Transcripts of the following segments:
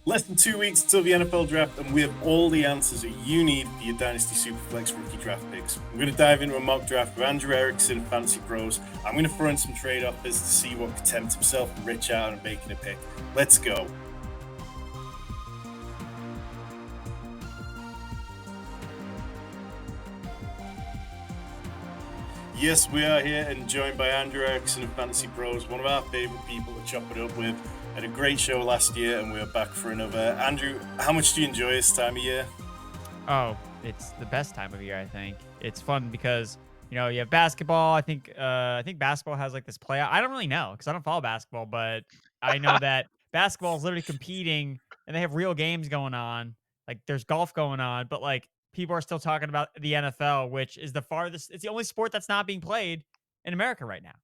Less than 2 weeks until the NFL draft, and we have all the answers that you need for your Dynasty Superflex Rookie Draft picks. We're going to dive into a mock draft with Andrew Erickson and FantasyPros. I'm going to throw in some trade offers to see what could tempt himself and Rich out and making a pick. Let's go. Yes, we are here and joined by Andrew Erickson of FantasyPros, one of our favorite people to chop it up with. Had a great show last year and we're back for another. Andrew, how much do you enjoy this time of year? Oh, it's the best time of year, I think. It's fun because, you have basketball. I think basketball has like this playoff. I don't really know because I don't follow basketball, but I know that basketball is literally competing and they have real games going on. Like there's golf going on, but like people are still talking about the NFL, which is it's the only sport that's not being played in America right now.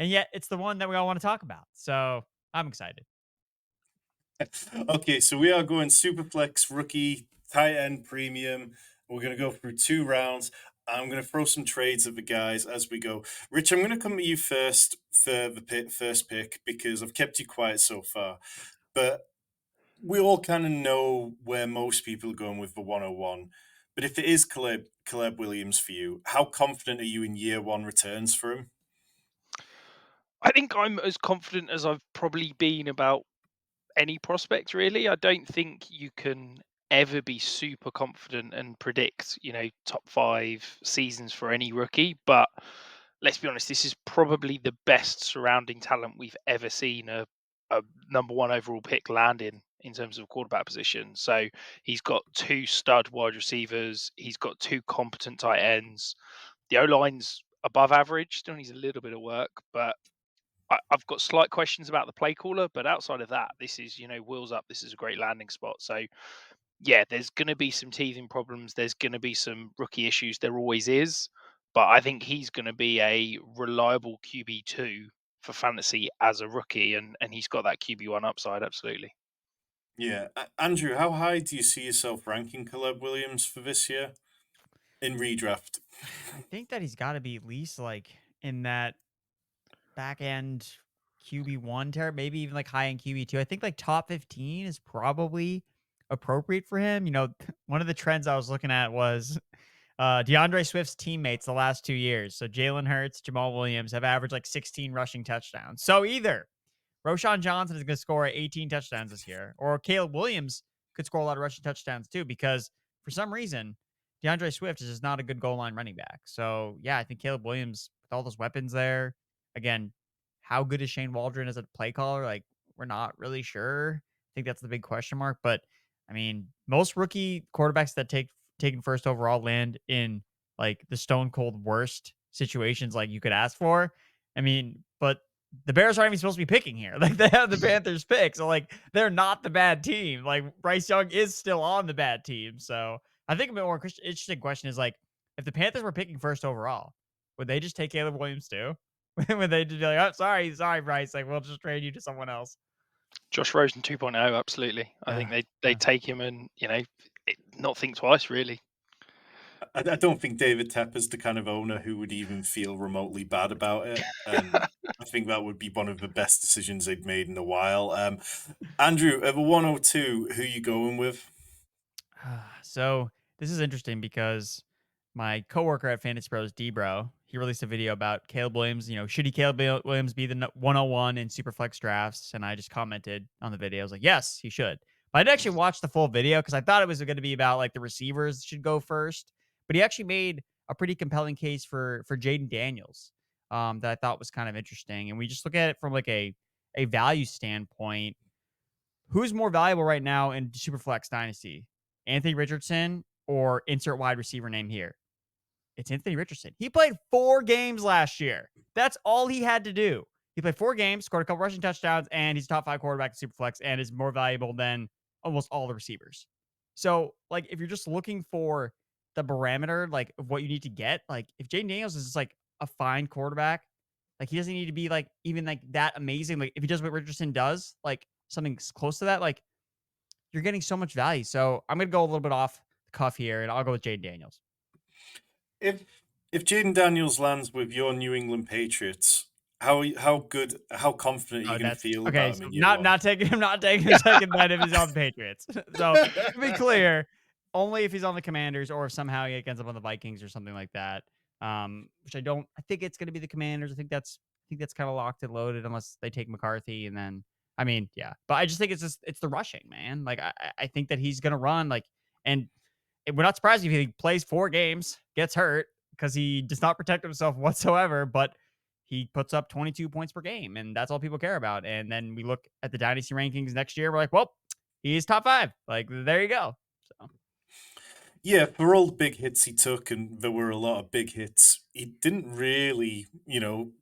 And yet it's the one that we all want to talk about. So I'm excited. Okay, so we are going Superflex Rookie Tight End Premium. We're going to go through 2 rounds. I'm going to throw some trades at the guys as we go. Rich, I'm going to come to you first for the first pick because I've kept you quiet so far. But we all kind of know where most people are going with the 101. But if it is Caleb Williams for you, how confident are you in year one returns for him? I think I'm as confident as I've probably been about any prospect, really. I don't think you can ever be super confident and predict, top 5 seasons for any rookie. But let's be honest, this is probably the best surrounding talent we've ever seen a number one overall pick land in terms of quarterback position. So he's got 2 stud wide receivers, he's got 2 competent tight ends. The O line's above average, still needs a little bit of work, but I've got slight questions about the play caller, but outside of that, this is, wheels up. This is a great landing spot. So, yeah, there's going to be some teething problems. There's going to be some rookie issues. There always is. But I think he's going to be a reliable QB2 for fantasy as a rookie, and he's got that QB1 upside, absolutely. Yeah. Andrew, how high do you see yourself ranking Caleb Williams for this year in redraft? I think that he's got to be at least like in that back end QB1 territory, maybe even like high end QB2. I think like top 15 is probably appropriate for him. One of the trends I was looking at was DeAndre Swift's teammates the last 2 years. So Jalen Hurts, Jamal Williams have averaged like 16 rushing touchdowns. So either Roshan Johnson is going to score 18 touchdowns this year, or Caleb Williams could score a lot of rushing touchdowns too, because for some reason, DeAndre Swift is just not a good goal line running back. So yeah, I think Caleb Williams with all those weapons there. Again, how good is Shane Waldron as a play caller? Like, we're not really sure. I think that's the big question mark. But I mean, most rookie quarterbacks that taken first overall land in like the stone cold worst situations like you could ask for. I mean, but the Bears aren't even supposed to be picking here. Like they have the Panthers pick. So like they're not the bad team. Like Bryce Young is still on the bad team. So I think a bit more interesting question is like if the Panthers were picking first overall, would they just take Caleb Williams too? Would they just be like, oh, sorry, Bryce. Like we'll just trade you to someone else. Josh Rosen 2.0, absolutely. I think they take him and, not think twice, really. I don't think David Tepper's the kind of owner who would even feel remotely bad about it. And I think that would be one of the best decisions they've made in a while. Andrew, at the 102, who are you going with? So this is interesting because my coworker at Fantasy Pros, Debro, he released a video about Caleb Williams. Should Caleb Williams be the 101 in Superflex drafts? And I just commented on the video. I was like, yes, he should. But I didn't actually watch the full video because I thought it was going to be about like the receivers should go first. But he actually made a pretty compelling case for Jayden Daniels that I thought was kind of interesting. And we just look at it from like a value standpoint. Who's more valuable right now in Superflex Dynasty? Anthony Richardson or insert wide receiver name here? It's Anthony Richardson. He played 4 games last year. That's all he had to do. He played 4 games, scored a couple rushing touchdowns, and he's a top 5 quarterback in Superflex and is more valuable than almost all the receivers. So, like, if you're just looking for the barometer, like, of what you need to get, like, if Jayden Daniels is just, like, a fine quarterback, like, he doesn't need to be, like, even, like, that amazing. Like, if he does what Richardson does, like, something close to that, like, you're getting so much value. So I'm going to go a little bit off the cuff here, and I'll go with Jayden Daniels. If Jayden Daniels lands with your New England Patriots, how confident are you Oh, going to that's feel okay. about him So in year one? not taking him, not taking a second bet if he's on the Patriots. So to be clear, only if he's on the Commanders or if somehow he ends up on the Vikings or something like that. Which I don't. I think it's going to be the Commanders. I think that's kind of locked and loaded unless they take McCarthy and then. I mean, yeah, but I just think it's the rushing, man. Like I think that he's going to run and we're not surprised if he plays 4 games, gets hurt because he does not protect himself whatsoever, but he puts up 22 points per game, and that's all people care about. And then we look at the Dynasty rankings next year, we're like, well, he's top 5. Like, there you go. So Yeah, for all the big hits he took, and there were a lot of big hits, he didn't really,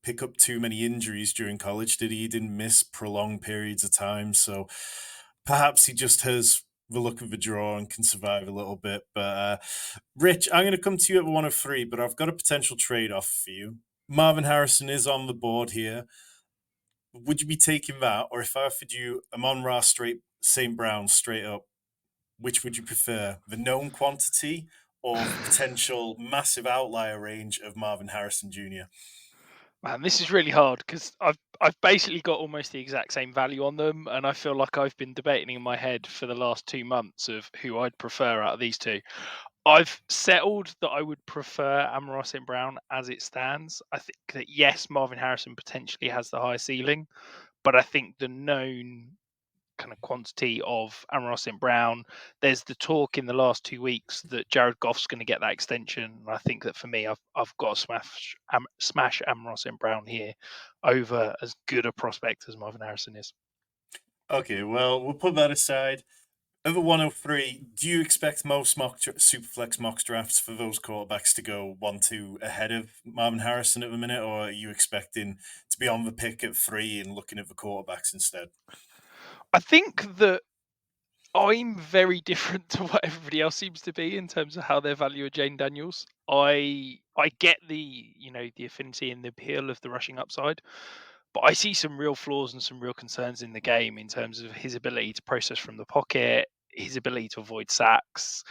pick up too many injuries during college, did he? He didn't miss prolonged periods of time. So perhaps he just has the luck of the draw and can survive a little bit. But Rich, I'm going to come to you at 103, but I've got a potential trade off for you. Marvin Harrison is on the board here. Would you be taking that, or if I offered you Amon-Ra straight St. Brown straight up, which would you prefer, the known quantity or the potential massive outlier range of Marvin Harrison Jr.? Man, this is really hard because I've basically got almost the exact same value on them, and I feel like I've been debating in my head for the last 2 months of who I'd prefer out of these two. I've settled that I would prefer Amon-Ra St. Brown as it stands. I think that yes, Marvin Harrison potentially has the higher ceiling, but I think the known kind of quantity of Amon-Ra St. Brown. There's the talk in the last 2 weeks that Jared Goff's going to get that extension. And I think that for me, I've got to smash Amon-Ra St. Brown here over as good a prospect as Marvin Harrison is. Okay, well, we'll put that aside. Over 103, do you expect most Superflex mock drafts for those quarterbacks to go 1-2 ahead of Marvin Harrison at the minute, or are you expecting to be on the pick at 3 and looking at the quarterbacks instead? I think that I'm very different to what everybody else seems to be in terms of how they value a Jayden Daniels. I get the affinity and the appeal of the rushing upside, but I see some real flaws and some real concerns in the game in terms of his ability to process from the pocket, his ability to avoid sacks,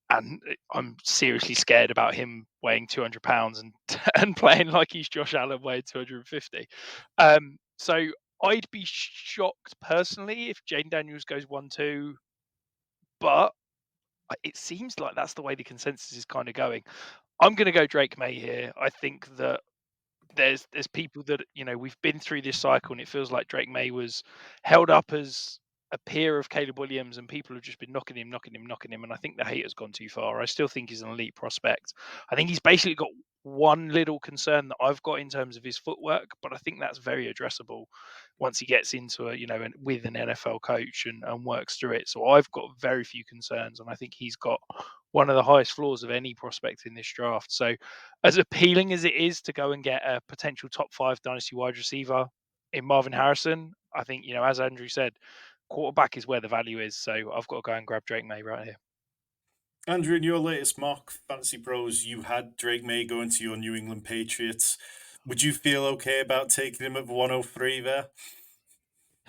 and I'm seriously scared about him weighing 200 pounds and and playing like he's Josh Allen weighing 250. So I'd be shocked personally if Jayden Daniels goes 1-2, but it seems like that's the way the consensus is kind of going. I'm going to go Drake May here. I think that there's people that we've been through this cycle, and it feels like Drake May was held up as a peer of Caleb Williams, and people have just been knocking him, and I think the hate has gone too far. I still think he's an elite prospect. I think he's basically got one little concern that I've got in terms of his footwork, but I think that's very addressable once he gets into with an NFL coach and works through it. So I've got very few concerns, and I think he's got one of the highest floors of any prospect in this draft. So as appealing as it is to go and get a potential top 5 dynasty wide receiver in Marvin Harrison, I think, as Andrew said, quarterback is where the value is. So I've got to go and grab Drake May right here. Andrew, in your latest mock Fantasy Pros, you had Drake May going to your New England Patriots. Would you feel okay about taking him at 103 there?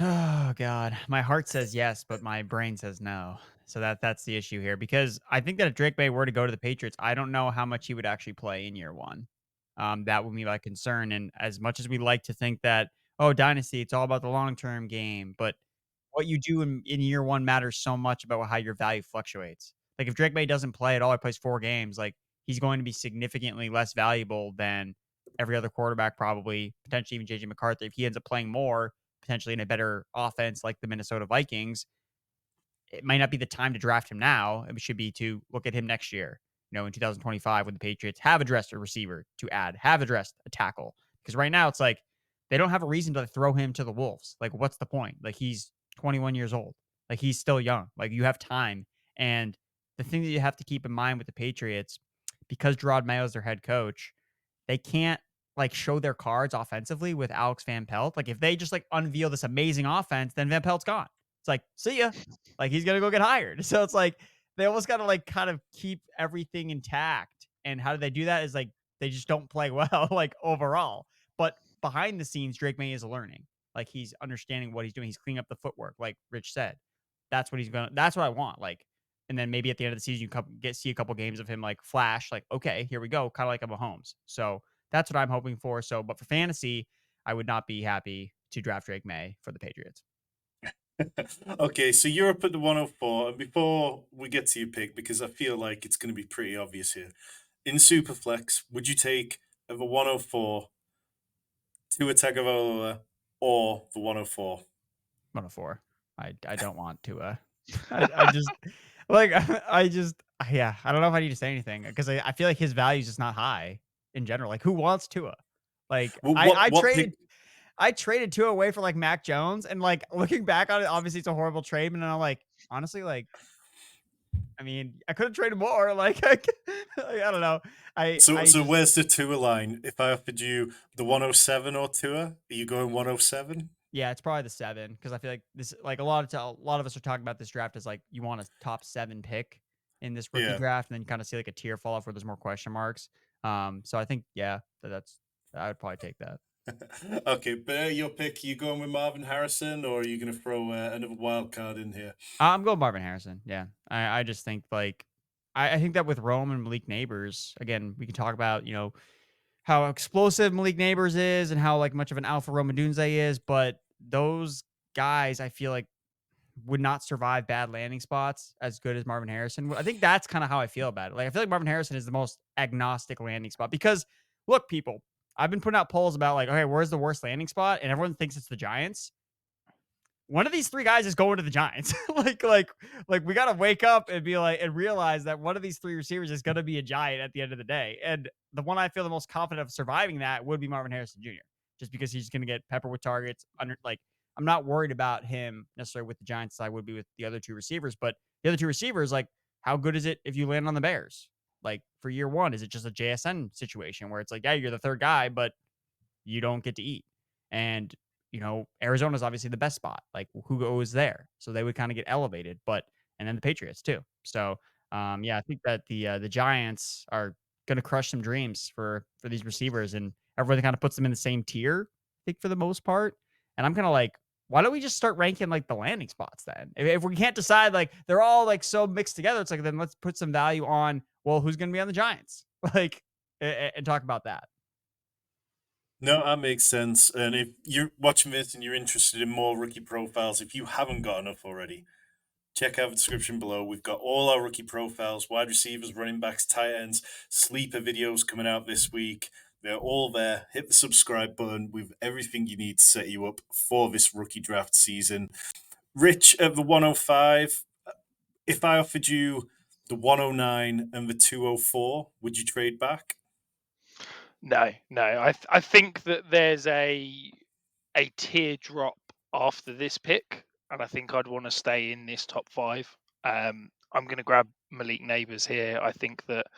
oh god, my heart says yes, but my brain says no. So that's the issue here because I think that if Drake May were to go to the Patriots, I don't know how much he would actually play in year one. That would be my concern. And as much as we like to think that, oh, Dynasty, it's all about the long term game, but what you do in year one matters so much about how your value fluctuates. Like if Drake May doesn't play at all, he plays 4 games, like he's going to be significantly less valuable than every other quarterback, probably potentially even JJ McCarthy. If he ends up playing more, potentially in a better offense like the Minnesota Vikings, it might not be the time to draft him now. It should be to look at him next year, in 2025 when the Patriots have addressed a receiver to add, have addressed a tackle. Because right now it's like they don't have a reason to throw him to the Wolves. Like, what's the point? Like, he's 21 years old. Like, he's still young. Like, you have time. And the thing that you have to keep in mind with the Patriots, because Gerard Mayo is their head coach, they can't like show their cards offensively with Alex Van Pelt. Like if they just like unveil this amazing offense, then Van Pelt's gone. It's like, see ya. Like he's gonna go get hired. So it's like they almost gotta like kind of keep everything intact. And how do they do that? Is like they just don't play well, like overall. But behind the scenes, Drake May is learning. Like he's understanding what he's doing. He's cleaning up the footwork, like Rich said. That's what I want. Like, and then maybe at the end of the season, you see a couple games of him like flash, like, okay, here we go, kind of like a Mahomes. So that's what I'm hoping for. So, but for fantasy, I would not be happy to draft Drake Maye for the Patriots. Okay, so you're up at the 104, and before we get to your pick, because I feel like it's going to be pretty obvious here, in Superflex, would you take the 104 Tua Tagovailoa or the 104? 104. I don't want to. I just like I just yeah. I don't know if I need to say anything because I feel like his value is just not high in general. Like who wants Tua? Like Well, I what I what pick? traded I traded Tua away for like Mac Jones, and like looking back on it, obviously it's a horrible trade. And I'm like, honestly, like I mean, I could have traded more. Like I don't know. I So just where's the Tua line? If I offered you the 107 or Tua, are you going 107? yeah, it's probably the 7 because I feel like this like a lot of us are talking about this draft as like you want a top 7 pick in this rookie Yeah. draft, and then kind of see like a tier fall off where there's more question marks. So I think yeah, that's I would probably take that. Okay, but your pick, you going with Marvin Harrison, or are you going to throw another wild card in here? I'm going Marvin Harrison. Yeah, I just think like I think that with Rome and Malik Nabers, again, we can talk about how explosive Malik Nabers is and how like much of an alpha Rome Odunze is, but those guys I feel like would not survive bad landing spots as good as Marvin Harrison. I think that's kind of how I feel about it. Like I feel like Marvin Harrison is the most agnostic landing spot because look, people, I've been putting out polls about like, okay, where's the worst landing spot? And everyone thinks it's the Giants. One of these 3 guys is going to the Giants. like we got to wake up and be like and realize that one of these 3 receivers is going to be a Giant at the end of the day. And the one I feel the most confident of surviving that would be Marvin Harrison Jr. just because he's going to get peppered with targets. I'm not worried about him necessarily with the Giants as I would be with the other 2 receivers, but the other 2 receivers, like how good is it if you land on the Bears? Like for year 1, is it just a JSN situation where it's like, yeah, you're the 3rd guy, but you don't get to eat. And, Arizona's obviously the best spot. Like who goes there? So they would kind of get elevated, and then the Patriots too. So, yeah, I think that the Giants are going to crush some dreams for these receivers, and everyone kind of puts them in the same tier, I think, for the most part. And I'm kind of like, why don't we just start ranking like the landing spots then? If we can't decide, like they're all like so mixed together, it's like, then let's put some value on, well, who's going to be on the Giants? Like, and talk about that. No, that makes sense. And if you're watching this and you're interested in more rookie profiles, if you haven't got enough already, check out the description below. We've got all our rookie profiles, wide receivers, running backs, tight ends, sleeper videos coming out this week. They're all there. Hit the subscribe button with everything you need to set you up for this rookie draft season. Rich at the 105, if I offered you the 109 and the 204, would you trade back? No, no. I think that there's a teardrop after this pick, and I think I'd want to stay in this top 5. I'm going to grab Malik Nabers here. I think that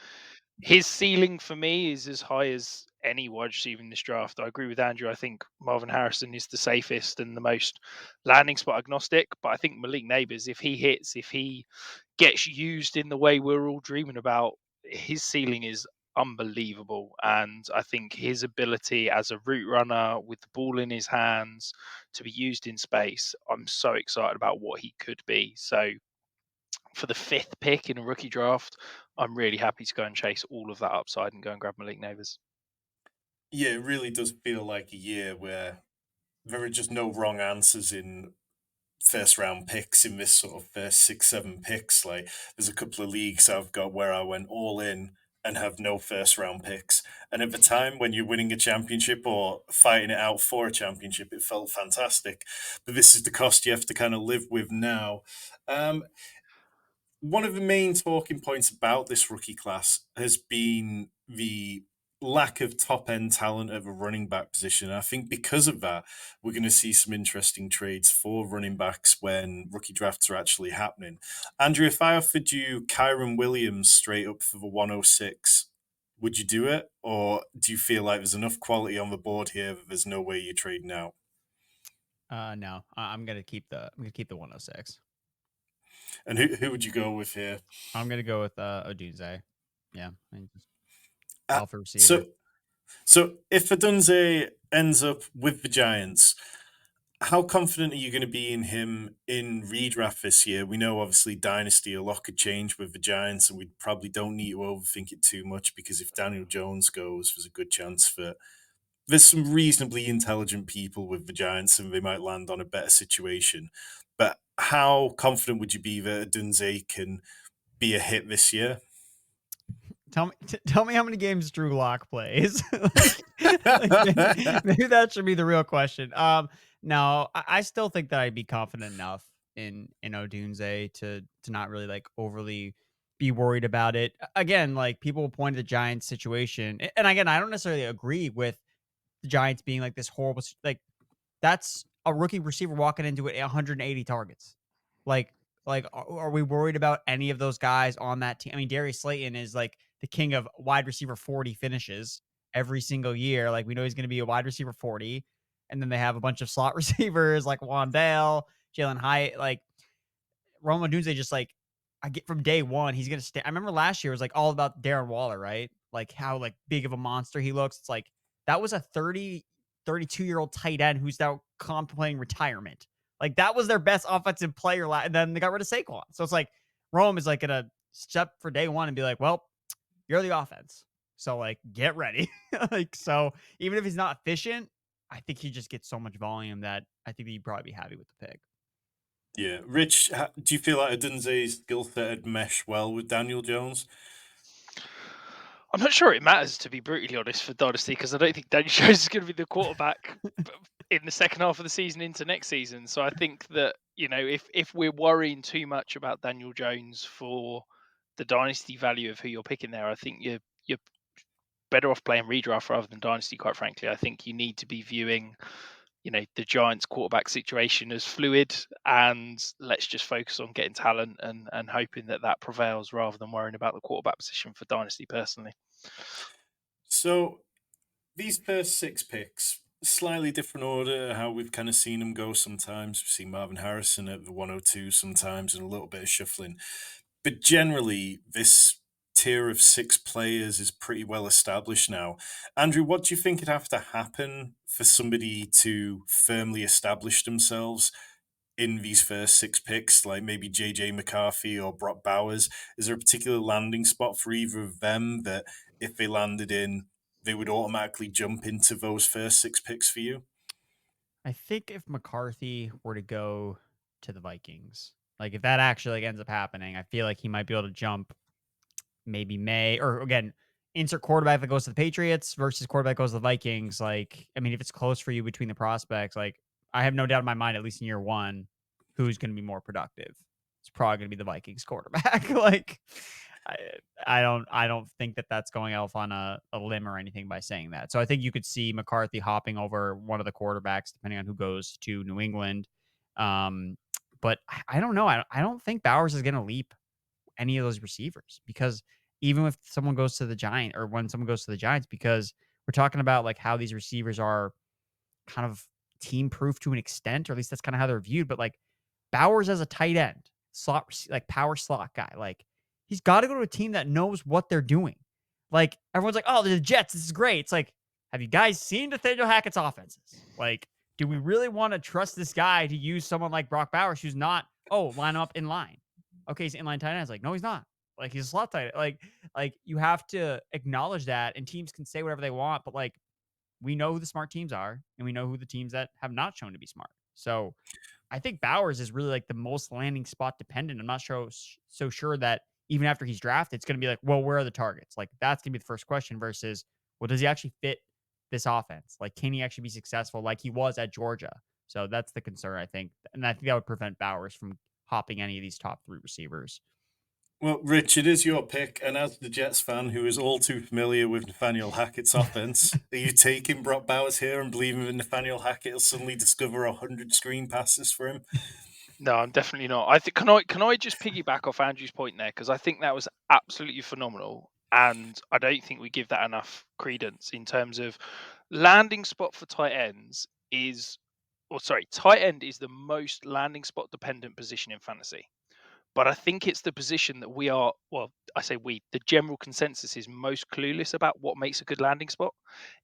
his ceiling for me is as high as any wide receiver in this draft. I agree with Andrew. I think Marvin Harrison is the safest and the most landing spot agnostic, but I think Malik Nabers, if he hits, if he gets used in the way we're all dreaming about, his ceiling is unbelievable. And I think his ability as a route runner with the ball in his hands to be used in space, I'm so excited about what he could be. So for the 5th pick in a rookie draft, I'm really happy to go and chase all of that upside and go and grab Malik Nabers. Yeah, it really does feel like a year where there are just no wrong answers in first round picks in this sort of first 6, 7 picks. Like there's a couple of leagues I've got where I went all in and have no first round picks. And at the time when you're winning a championship or fighting it out for a championship, it felt fantastic. But this is the cost you have to kind of live with now. One of the main talking points about this rookie class has been the lack of top end talent at the running back position. And I think because of that, we're going to see some interesting trades for running backs when rookie drafts are actually happening. Andrew, if I offered you Kyren Williams straight up for the 106, would you do it? Or do you feel like there's enough quality on the board here that there's no way you're trading out? No, I'm gonna keep the 106. And who would you go with here? I'm gonna go with Odunze. Yeah, just Uh, alpha receiver. so if Odunze ends up with the Giants, how confident are you going to be in him in redraft this year? We know obviously Dynasty, a lot could change with the Giants, and we probably don't need to overthink it too much because if Daniel Jones goes, there's a good chance for there's some reasonably intelligent people with the Giants, and they might land on a better situation. But how confident would you be that Odunze can be a hit this year? Tell me how many games Drew Lock plays. Maybe that should be the real question. No, I still think that I'd be confident enough in Odunze to not really like overly be worried about it. Again, like people point to the Giants situation, and again, I don't necessarily agree with the Giants being like this horrible. Like that's a rookie receiver walking into it 180 targets. Like, are we worried about any of those guys on that team? I mean, Darius Slayton is like the king of wide receiver 40 finishes every single year. Like, we know he's going to be a wide receiver 40. And then they have a bunch of slot receivers like Wandale, Jalen Hyatt, like Rome Odunze. Just like I get from day one, he's going to stay. I remember last year was like all about Darren Waller, right? Like how like big of a monster he looks. It's like that was a 32-year-old tight end who's now contemplating retirement. Like that was their best offensive player. And then they got rid of Saquon. So it's like Rome is like going to step for day one and be like, well, you're the offense. So like get ready. Like, so even if he's not efficient, I think he just gets so much volume that I think that you'd probably be happy with the pick. Yeah, Rich, do you feel like Odunze's skill set would mesh well with Daniel Jones? I'm not sure it matters, to be brutally honest, for Dynasty, because I don't think Daniel Jones is going to be the quarterback in the second half of the season into next season. So I think that, if we're worrying too much about Daniel Jones for the Dynasty value of who you're picking there, I think you're better off playing redraft rather than Dynasty, quite frankly. I think you need to be viewing the Giants quarterback situation as fluid, and let's just focus on getting talent and hoping that prevails rather than worrying about the quarterback position for Dynasty personally. So these first 6 picks, slightly different order, how we've kind of seen them go sometimes. We've seen Marvin Harrison at the 102 sometimes, and a little bit of shuffling. But generally, this tier of 6 players is pretty well established now. Andrew, what do you think would have to happen for somebody to firmly establish themselves in these first 6 picks, like maybe JJ McCarthy or Brock Bowers? Is there a particular landing spot for either of them that if they landed in, they would automatically jump into those first 6 picks for you? I think if McCarthy were to go to the Vikings, like if that actually like ends up happening, I feel like he might be able to jump maybe Maye, or again, insert quarterback that goes to the Patriots versus quarterback goes to the Vikings. Like, I mean, if it's close for you between the prospects, like I have no doubt in my mind, at least in year one, who's going to be more productive. It's probably going to be the Vikings quarterback. Like, I, I don't think that that's going off on a limb or anything by saying that. So I think you could see McCarthy hopping over one of the quarterbacks, depending on who goes to New England. But I don't know. I don't think Bowers is going to leap any of those receivers, because even if someone goes to the Giant, or when someone goes to the Giants, because we're talking about like how these receivers are kind of team proof to an extent, or at least that's kind of how they're viewed. But like Bowers as a tight end, like power slot guy, like he's got to go to a team that knows what they're doing. Like everyone's like, oh, the Jets, this is great. It's like, have you guys seen Nathaniel Hackett's offenses? Like, do we really want to trust this guy to use someone like Brock Bowers, who's not, line up in line? Okay, he's inline tight end. It's like, no, he's not. Like, he's a slot tight end. Like you have to acknowledge that, and teams can say whatever they want, but like we know who the smart teams are, and we know who the teams that have not shown to be smart. So I think Bowers is really like the most landing spot dependent. I'm not so sure that even after he's drafted, it's going to be like, well, where are the targets? Like that's going to be the first question versus, well, does he actually fit this offense? Like, can he actually be successful like he was at Georgia? So that's the concern, I think. And I think that would prevent Bowers from hopping any of these top 3 receivers. Well, Rich, it is your pick, and as the Jets fan who is all too familiar with Nathaniel Hackett's offense, are you taking Brock Bowers here and believing that Nathaniel Hackett will suddenly discover 100 screen passes for him? No, I'm definitely not. I think can I just piggyback off Andrew's point there, because I think that was absolutely phenomenal, and I don't think we give that enough credence in terms of landing spot for tight ends tight end is the most landing spot dependent position in fantasy. But I think it's the position that I say the general consensus is most clueless about what makes a good landing spot.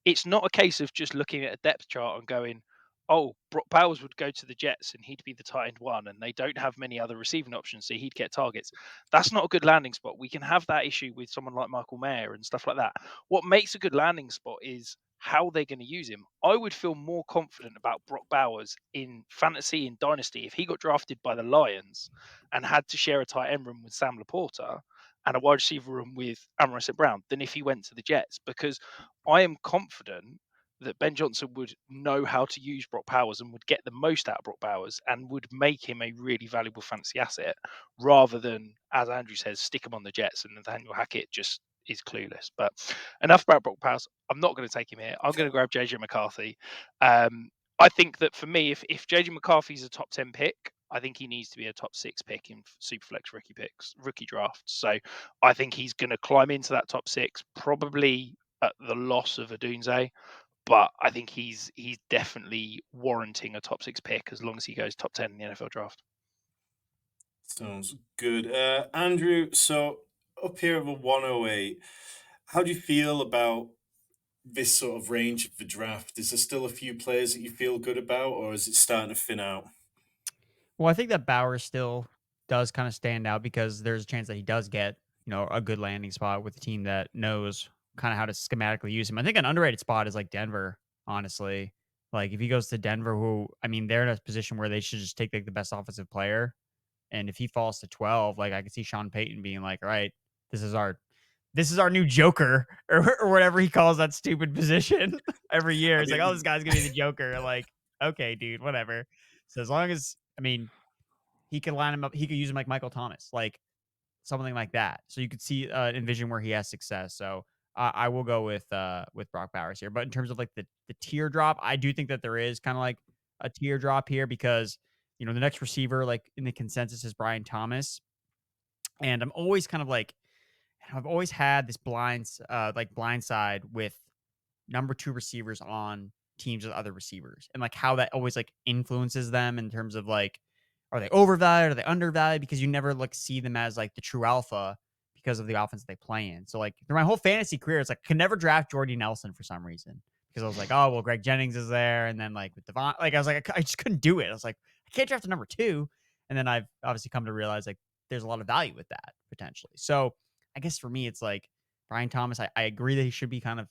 It's not a case of just looking at a depth chart and going, oh, Brock Bowers would go to the Jets and he'd be the tight end one, and they don't have many other receiving options, so he'd get targets. That's not a good landing spot. We can have that issue with someone like Michael Mayer and stuff like that. What makes a good landing spot is how they're going to use him. I would feel more confident about Brock Bowers in fantasy and dynasty if he got drafted by the Lions and had to share a tight end room with Sam Laporta and a wide receiver room with Amon-Ra St. Brown than if he went to the Jets, because I am confident that Ben Johnson would know how to use Brock Bowers and would get the most out of Brock Bowers and would make him a really valuable fantasy asset, rather than, as Andrew says, stick him on the Jets and Nathaniel Hackett just is clueless. But enough about Brock Bowers. I'm not going to take him here. I'm going to grab JJ McCarthy. I think that for me, if JJ McCarthy's a top 10 pick, I think he needs to be a top 6 pick in Superflex rookie drafts. So I think he's going to climb into that top 6, probably at the loss of Odunze. But I think he's definitely warranting a top 6 pick as long as he goes top 10 in the NFL draft. Sounds good. Andrew, so up here at the 108, how do you feel about this sort of range of the draft? Is there still a few players that you feel good about, or is it starting to thin out? Well, I think that Bowers still does kind of stand out because there's a chance that he does get, a good landing spot with a team that knows kind of how to schematically use him. I think an underrated spot is like Denver, honestly. Like if he goes to Denver, who, I mean, they're in a position where they should just take like the best offensive player. And if he falls to 12, like I could see Sean Payton being like, all right, this is our new Joker or whatever he calls that stupid position every year. I It's like, oh, mean, this guy's gonna be the Joker. Like, okay, dude, whatever. So as long as, I mean, he could line him up, he could use him like Michael Thomas, like something like that. So you could see envision where he has success. So I will go with Brock Bowers here. But in terms of like the teardrop, I do think that there is kind of like a teardrop here because the next receiver like in the consensus is Brian Thomas, and I'm always kind of like I've always had this blind side with number 2 receivers on teams with other receivers and like how that always like influences them in terms of like, are they overvalued? Are they undervalued? Because you never like see them as like the true alpha because of the offense they play in. So like through my whole fantasy career, it's like I could never draft Jordy Nelson for some reason because I was like, oh, well, Greg Jennings is there. And then like with Devon, like I was like, I just couldn't do it. I was like, I can't draft a number 2. And then I've obviously come to realize like there's a lot of value with that potentially. So I guess for me, it's like Brian Thomas, I agree that he should be kind of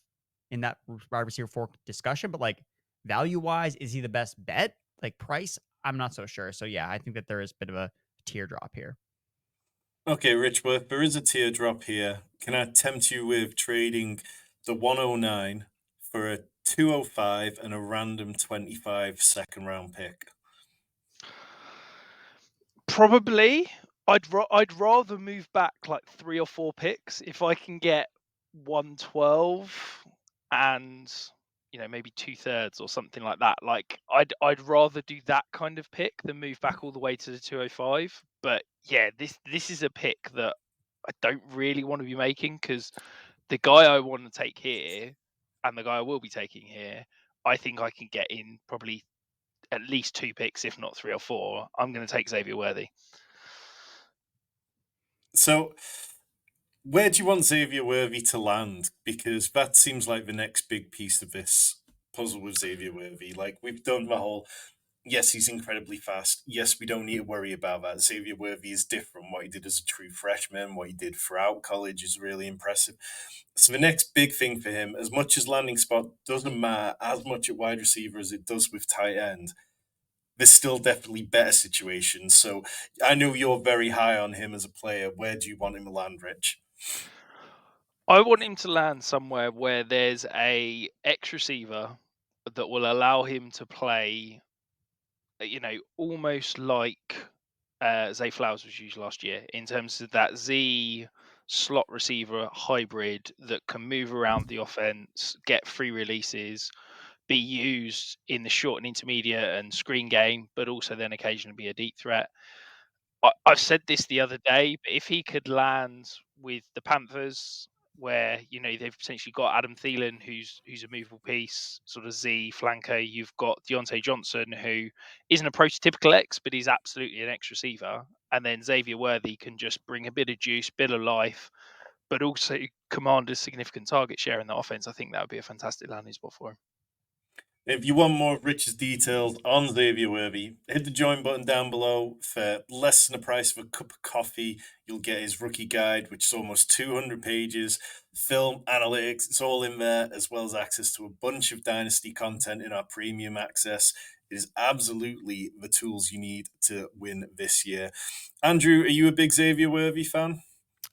in that wide receiver 4 discussion, but like value wise, is he the best bet? Like price, I'm not so sure. So yeah, I think that there is a bit of a teardrop here. Okay, Richworth, there is a teardrop here. Can I tempt you with trading the 109 for a 205 and a random 25 second round pick? Probably. I'd rather move back like 3 or 4 picks if I can get 112 and maybe 2/3 or something like that. Like I'd rather do that kind of pick than move back all the way to the 205. But yeah, this is a pick that I don't really want to be making, because the guy I want to take here and the guy I will be taking here, I think I can get in probably at least 2 picks, if not 3 or 4. I'm going to take Xavier Worthy. So, where do you want Xavier Worthy to land? Because that seems like the next big piece of this puzzle with Xavier Worthy. Like, we've done the whole, yes, he's incredibly fast. Yes, we don't need to worry about that. Xavier Worthy is different. What he did as a true freshman, what he did throughout college is really impressive. So the next big thing for him, as much as landing spot doesn't matter as much at wide receiver as it does with tight end, there's still definitely better situations. So I know you're very high on him as a player. Where do you want him to land, Rich? I want him to land somewhere where there's a X receiver that will allow him to play, almost like Zay Flowers was used last year, in terms of that Z slot receiver hybrid that can move around the offense, get free releases, be used in the short and intermediate and screen game, but also then occasionally be a deep threat. I've said this the other day, but if he could land with the Panthers, where they've potentially got Adam Thielen, who's a movable piece, sort of Z flanker. You've got Deontay Johnson, who isn't a prototypical X, but he's absolutely an X receiver. And then Xavier Worthy can just bring a bit of juice, bit of life, but also command a significant target share in the offense. I think that would be a fantastic landing spot for him. If you want more of Rich's details on Xavier Worthy, hit the join button down below. For less than the price of a cup of coffee, you'll get his rookie guide, which is almost 200 pages, film analytics, it's all in there, as well as access to a bunch of Dynasty content in our premium access. It is absolutely the tools you need to win this year. Andrew, are you a big Xavier Worthy fan?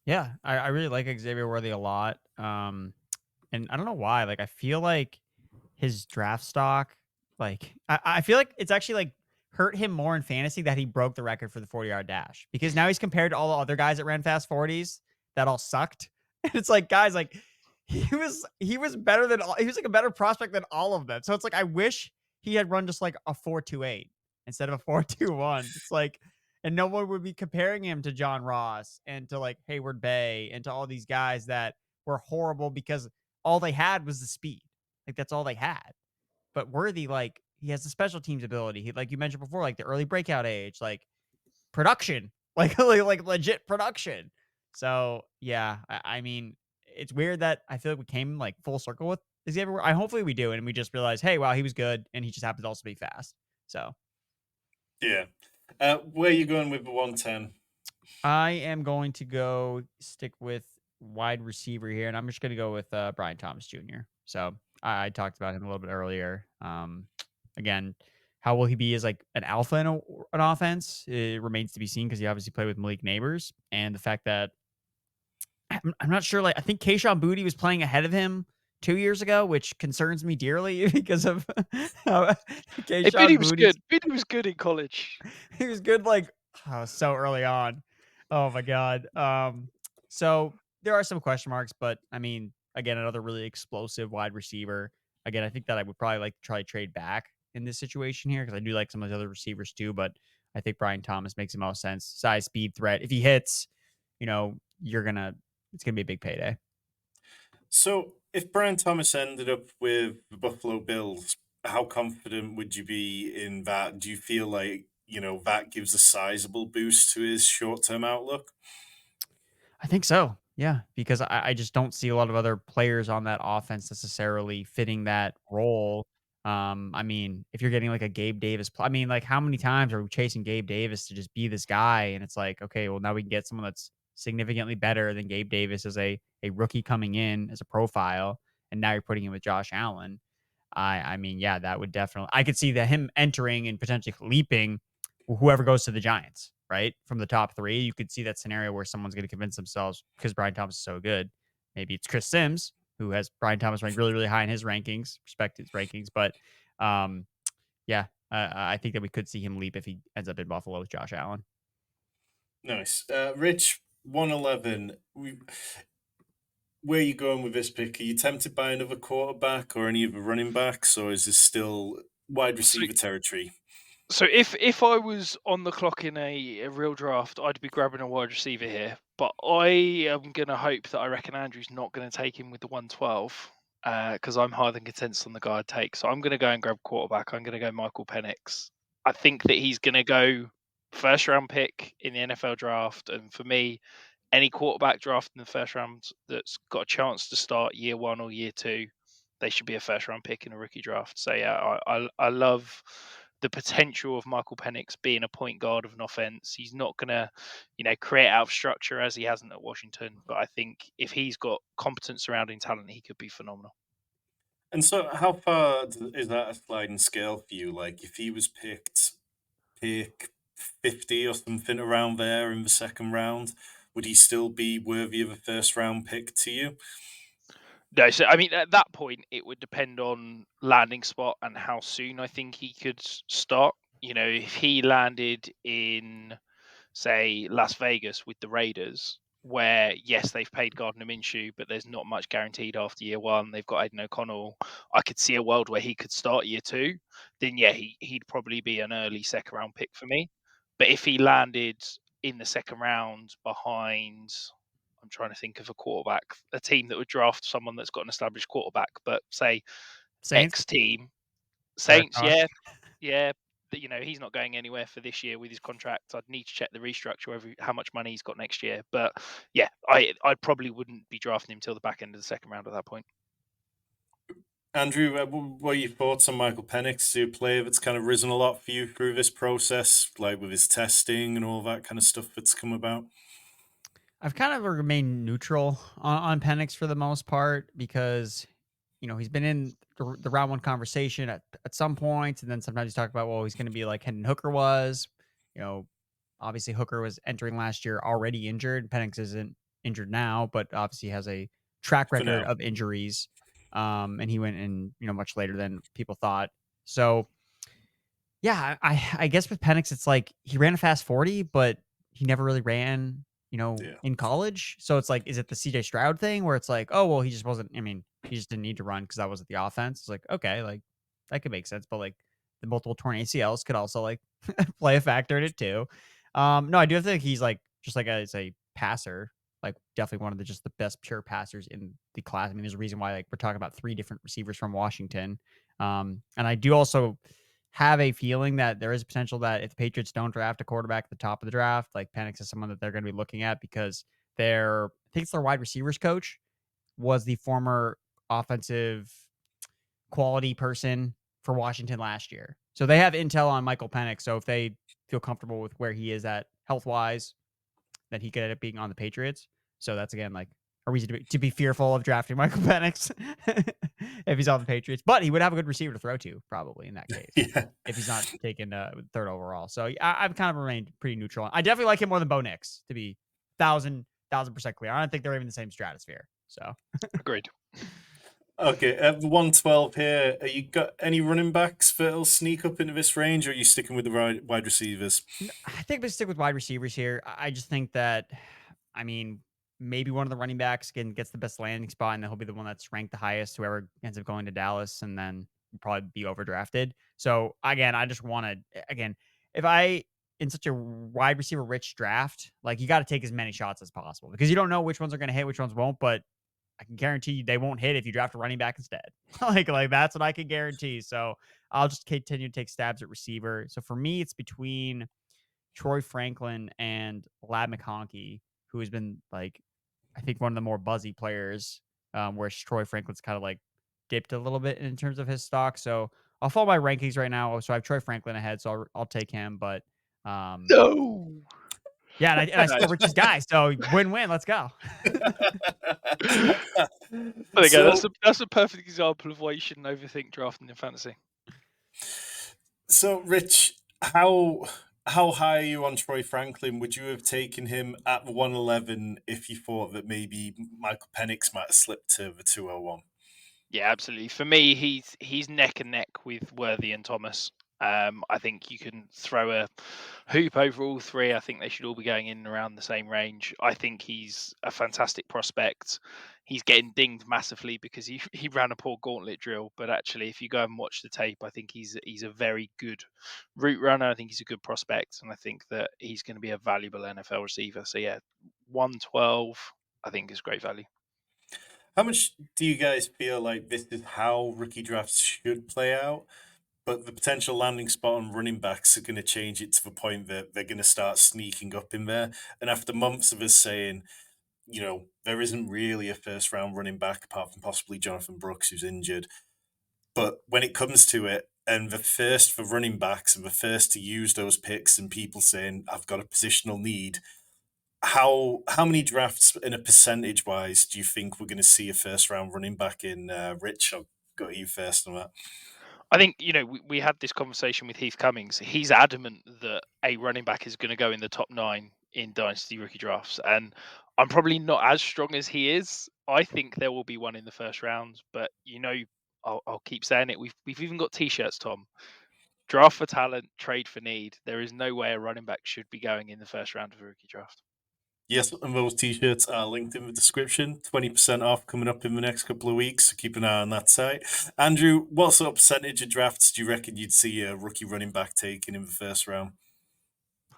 Yeah, I really like Xavier Worthy a lot. And I don't know why. Like, I feel like his draft stock, like, I feel like it's actually like hurt him more in fantasy that he broke the record for the 40-yard dash because now he's compared to all the other guys that ran fast 40s that all sucked. And it's like, guys, like he was better than all, he was like a better prospect than all of them. So it's like I wish he had run just like a 4.28 instead of a 4.21. It's like, and no one would be comparing him to John Ross and to like Hayward Bay and to all these guys that were horrible because all they had was the speed. Like that's all they had. But Worthy, like he has the special teams ability. He, like you mentioned before, like the early breakout age, like production, like legit production. So yeah, I mean, it's weird that I feel like we came like full circle with Xavier. I hopefully we do, and we just realize, hey, wow, he was good, and he just happens to also be fast. So Yeah. Where are you going with the 110? I am going to go stick with wide receiver here, and I'm just going to go with Brian Thomas Jr. So I talked about him a little bit earlier. Again, how will he be as like an alpha in an offense? It remains to be seen because he obviously played with Malik Nabers, and the fact that I'm not sure. Like I think Kayshon Boutte was playing ahead of him 2 years ago, which concerns me dearly because of how Hey, Biddy Kayshon was good. Boutte's Biddy was good in college. he was good like so early on. Oh my god. So there are some question marks, but I mean, again, another really explosive wide receiver. Again, I think that I would probably like to try to trade back in this situation here because I do like some of the other receivers too, but I think Brian Thomas makes the most sense. Size, speed, threat. If he hits, it's gonna be a big payday. So, if Brian Thomas ended up with the Buffalo Bills, how confident would you be in that? Do you feel like, that gives a sizable boost to his short term outlook? I think so. Yeah, because I just don't see a lot of other players on that offense necessarily fitting that role. I mean, if you're getting like a Gabe Davis, I mean, like how many times are we chasing Gabe Davis to just be this guy? And it's like, okay, well now we can get someone that's significantly better than Gabe Davis as a rookie coming in as a profile, and now you're putting him with Josh Allen. I mean, yeah, that would definitely. I could see that him entering and potentially leaping whoever goes to the Giants, right? From the top three, you could see that scenario where someone's going to convince themselves because Brian Thomas is so good. Maybe it's Chris Sims who has Brian Thomas ranked really, really high in his rankings, respect his rankings. But yeah, I think that we could see him leap if he ends up in Buffalo with Josh Allen. Nice. Rich, 111. Where are you going with this pick? Are you tempted by another quarterback or any of the running backs, or is this still wide So, receiver territory? so if I was on the clock in a real draft, I'd be grabbing a wide receiver here. But I am going to hope that I reckon Andrew's not going to take him with the 112 because I'm higher than consensus on the guy I'd take. So I'm going to go and grab quarterback. I'm going to go Michael Penix. I think that he's going to go first round pick in the NFL draft. And for me, any quarterback drafted in the first round that's got a chance to start year one or year two, they should be a first round pick in a rookie draft. So yeah, I love the potential of Michael Penix being a point guard of an offense. He's not gonna, create out of structure as he hasn't at Washington. But I think if he's got competent surrounding talent, he could be phenomenal. And so, how far is that a sliding scale for you? Like, if he was pick 50 or something around there in the second round, would he still be worthy of a first round pick to you? No, so I mean at that point it would depend on landing spot and how soon I think he could start. If he landed in say Las Vegas with the Raiders, where yes, they've paid Gardner Minshew, but there's not much guaranteed after year one. They've got Aiden O'Connell. I could see a world where he could start year two. Then yeah, he'd probably be an early second round pick for me. But if he landed in the second round behind, I'm trying to think of a quarterback, a team that would draft someone that's got an established quarterback, but say Saints, X team, Derek Saints, Carr. yeah, yeah, but he's not going anywhere for this year with his contract. I'd need to check the restructure over how much money he's got next year. But yeah, I probably wouldn't be drafting him till the back end of the second round at that point. Andrew, what are your thoughts on Michael Penix? A player that's kind of risen a lot for you through this process, like with his testing and all that kind of stuff that's come about? I've kind of remained neutral on Penix for the most part because, he's been in the round one conversation at some points, and then sometimes he's talk about, well, he's going to be like Hendon Hooker was. You know, obviously Hooker was entering last year already injured. Penix isn't injured now, but obviously has a track For record now. of injuries. And he went in, much later than people thought. So yeah, I guess with Penix, it's like he ran a fast 40, but he never really ran, Yeah. in college. So it's like, is it the CJ Stroud thing where it's like, oh, well, he just wasn't, he just didn't need to run because that wasn't the offense. It's like, okay, like that could make sense. But like the multiple torn ACLs could also like play a factor in it too. No, I do think he's like, just like as a passer, like definitely one of just the best pure passers in the class. I mean, there's a reason why like we're talking about 3 different receivers from Washington. And I do also have a feeling that there is potential that if the Patriots don't draft a quarterback at the top of the draft, like Penix is someone that they're going to be looking at because I think it's their wide receivers coach was the former offensive quality person for Washington last year. So they have intel on Michael Penix. So if they feel comfortable with where he is at health wise, then he could end up being on the Patriots. So that's again like a reason to be fearful of drafting Michael Penix if he's on the Patriots. But he would have a good receiver to throw to probably in that case Yeah. if he's not taken 3rd overall. So I've kind of remained pretty neutral. I definitely like him more than Bo Nix, to be thousand percent clear. I don't think they're even the same stratosphere. So Agreed. Okay, at 112 here, you got any running backs that'll sneak up into this range, or are you sticking with the wide receivers? I think we stick with wide receivers here. I just think that, I mean, maybe one of the running backs gets the best landing spot, and then he'll be the one that's ranked the highest. Whoever ends up going to Dallas, and then will probably be overdrafted. So again, I just want to if I in such a wide receiver rich draft, like you got to take as many shots as possible because you don't know which ones are going to hit, which ones won't. But I can guarantee you they won't hit if you draft a running back instead. like that's what I can guarantee. So I'll just continue to take stabs at receiver. So for me, it's between Troy Franklin and Lad McConkey, who has been like, I think one of the more buzzy players, whereas Troy Franklin's kind of like dipped a little bit in terms of his stock. So I'll follow my rankings right now. So I have Troy Franklin ahead, so I'll take him. But No. yeah, and I No. stole Rich's guy, so win-win. Let's go. There you go. So, That's a perfect example of why you shouldn't overthink drafting in fantasy. so Rich, how high are you on Troy Franklin? Would you have taken him at the 111 if you thought that maybe Michael Penix might have slipped to the 201? Yeah, absolutely. For me, he's neck and neck with Worthy and Thomas. I think you can throw a hoop over all 3. I think they should all be going in and around the same range. I think he's a fantastic prospect. He's getting dinged massively because he ran a poor gauntlet drill. But actually, if you go and watch the tape, I think he's a very good route runner. I think he's a good prospect, and I think that he's going to be a valuable NFL receiver. So yeah, 112, I think is great value. How much do you guys feel like this is how rookie drafts should play out? But the potential landing spot on running backs are going to change it to the point that they're going to start sneaking up in there. And after months of us saying, there isn't really a first round running back apart from possibly Jonathon Brooks, who's injured. But when it comes to it, and the first for running backs and the first to use those picks, and people saying, I've got a positional need, how many drafts in a percentage wise do you think we're going to see a first round running back in? Rich, I'll go to you first on that. I think, we had this conversation with Heath Cummings. He's adamant that a running back is going to go in the top 9 in Dynasty rookie drafts. And I'm probably not as strong as he is. I think there will be one in the first round, but I'll keep saying it. We've even got t-shirts, Tom. Draft for talent, trade for need. There is no way a running back should be going in the first round of a rookie draft. Yes, and those t-shirts are linked in the description. 20% off coming up in the next couple of weeks, so keep an eye on that site. Andrew, what sort of percentage of drafts do you reckon you'd see a rookie running back taken in the first round?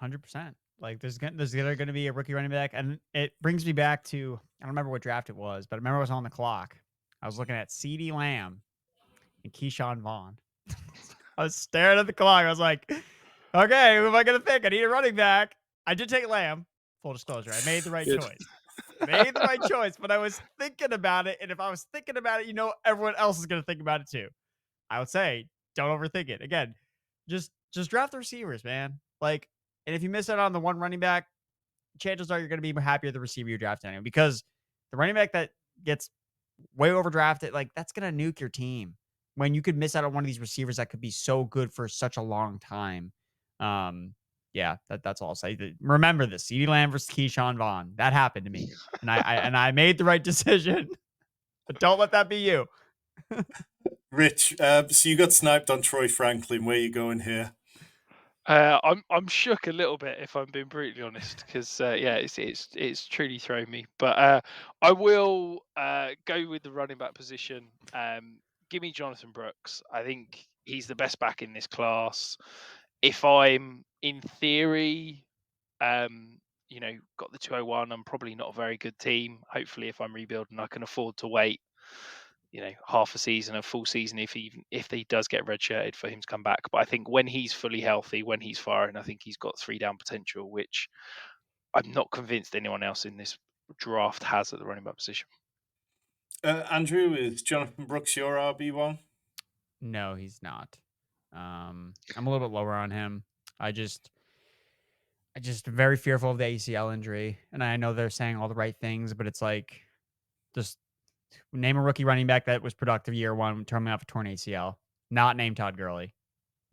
100%. Like there's going to be a rookie running back, and it brings me back to I don't remember what draft it was, but I remember it was on the clock. I was looking at CeeDee Lamb and Keyshawn Vaughn. I was staring at the clock. I was like, okay, who am I going to pick? I need a running back. I did take Lamb. Full disclosure, I made the right Good. choice. Made the right choice, but I was thinking about it. And if I was thinking about it, everyone else is going to think about it too. I would say don't overthink it. Again, just draft the receivers, man. Like, and if you miss out on the one running back, chances are you're going to be happier with the receiver you draft anyway, because the running back that gets way overdrafted, like that's going to nuke your team when you could miss out on one of these receivers that could be so good for such a long time. Yeah, that's all I'll say. Remember this: CeeDee Lamb versus Keyshawn Vaughn. That happened to me, and I made the right decision. But don't let that be you. Rich, so you got sniped on Troy Franklin. Where you going here? I'm shook a little bit, if I'm being brutally honest, because yeah, it's truly thrown me. But I will go with the running back position. Give me Jonathon Brooks. I think he's the best back in this class. If I'm in theory, got the 201, I'm probably not a very good team. Hopefully, if I'm rebuilding, I can afford to wait half a season, a full season, if he does get redshirted, for him to come back. But I think when he's fully healthy, when he's firing, I think he's got 3-down potential, which I'm not convinced anyone else in this draft has at the running back position. Andrew, is Jonathon Brooks your RB1? No, he's not. I'm a little bit lower on him. I just very fearful of the ACL injury, and I know they're saying all the right things, but it's like, just name a rookie running back that was productive year one, coming off a torn ACL. Not named Todd Gurley.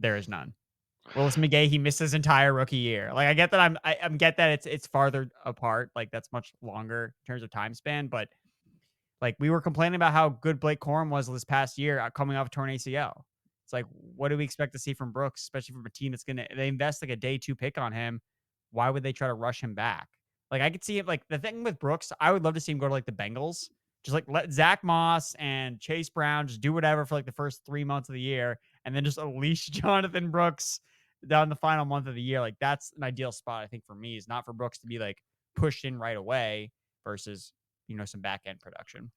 There is none. Willis McGahee, he missed his entire rookie year. Like, I get that I get that it's farther apart. Like, that's much longer in terms of time span, but like, we were complaining about how good Blake Corum was this past year coming off a torn ACL. It's like, what do we expect to see from Brooks, especially from a team that's they invest like a day 2 pick on him? Why would they try to rush him back? Like, I could see it. Like, the thing with Brooks, I would love to see him go to like the Bengals. Just like let Zach Moss and Chase Brown just do whatever for like the first 3 months of the year, and then just unleash Jonathon Brooks down the final month of the year. Like, that's an ideal spot, I think, for me, is not for Brooks to be like pushed in right away versus some back end production.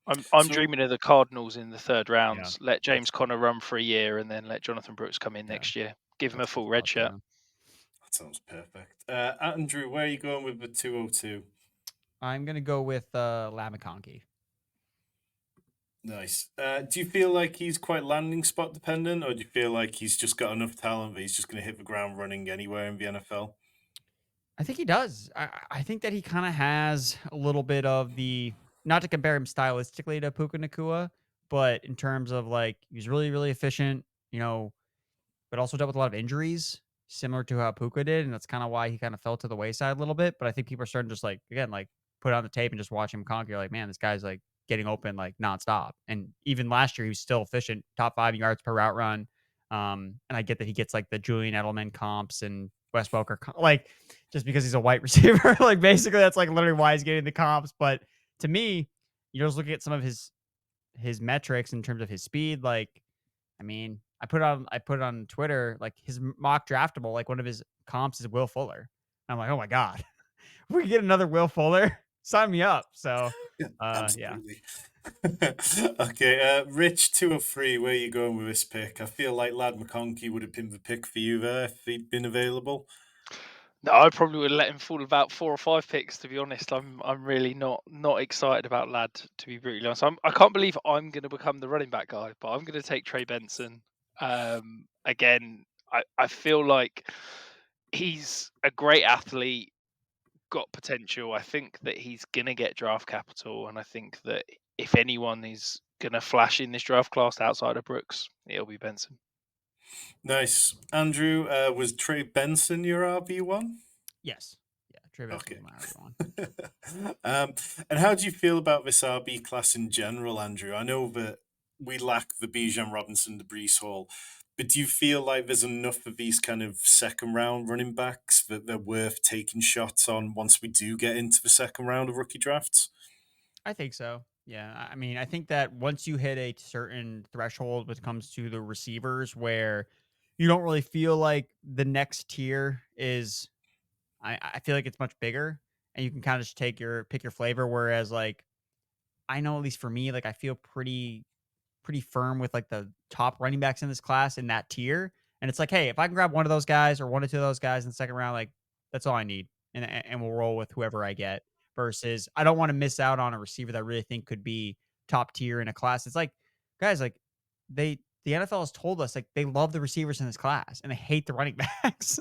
I'm So- dreaming of the Cardinals in the third Yeah. rounds. Let James Conner run for a year, and then let Jonathon Brooks come in next year. Give him a full red shirt. That sounds perfect. Andrew, where are you going with the 202? I'm gonna go with McConkey. Nice. Do you feel like he's quite landing spot dependent, or do you feel like he's just got enough talent that he's just going to hit the ground running anywhere in the NFL? I think he does. I think that he kind of has a little bit of the, not to compare him stylistically to Puka Nacua, but in terms of like, he's really, really efficient, but also dealt with a lot of injuries, similar to how Puka did. And that's kind of why he kind of fell to the wayside a little bit. But I think people are starting to just like, again, like put on the tape and just watch him conquer. Like, man, this guy's like getting open like nonstop. And even last year, he was still efficient, top 5 yards per route run. And I get that he gets like the Julian Edelman comps and Wes Welker, like just because he's a white receiver. Like, basically, that's like literally why he's getting the comps. But to me, you're just looking at some of his metrics in terms of his speed. Like, I mean, I put it on Twitter, like his mock draftable, like one of his comps is Will Fuller. I'm like, oh my God, if we get another Will Fuller, sign me up. So, yeah. Absolutely. Okay, Rich 203, where are you going with this pick? I feel like Lad McConkey would have been the pick for you there if he'd been available. No, I probably would let him fall about 4 or 5 picks. To be honest, I'm really not excited about Lad. To be brutally honest, I can't believe I'm going to become the running back guy, but I'm going to take Trey Benson. Again, I feel like he's a great athlete, got potential. I think that he's going to get draft capital, and I think that if anyone is going to flash in this draft class outside of Brooks, it'll be Benson. Nice. Andrew, was Trey Benson your RB1? Yes. Yeah. Trey Benson Okay. was my RB1. And how do you feel about this RB class in general, Andrew? I know that we lack the Bijan Robinson, the Brees Hall, but do you feel like there's enough of these kind of second round running backs that they're worth taking shots on once we do get into the second round of rookie drafts? I think so. Yeah. I mean, I think that once you hit a certain threshold when it comes to the receivers where you don't really feel like the next tier is, I feel like it's much bigger, and you can kind of just pick your flavor. Whereas, like, I know, at least for me, like, I feel pretty firm with like the top running backs in this class in that tier. And it's like, hey, if I can grab one of those guys or one or two of those guys in the second round, like, that's all I need. And we'll roll with whoever I get. versus I don't want to miss out on a receiver that I really think could be top tier in a class. It's like, guys, like the NFL has told us like they love the receivers in this class and they hate the running backs.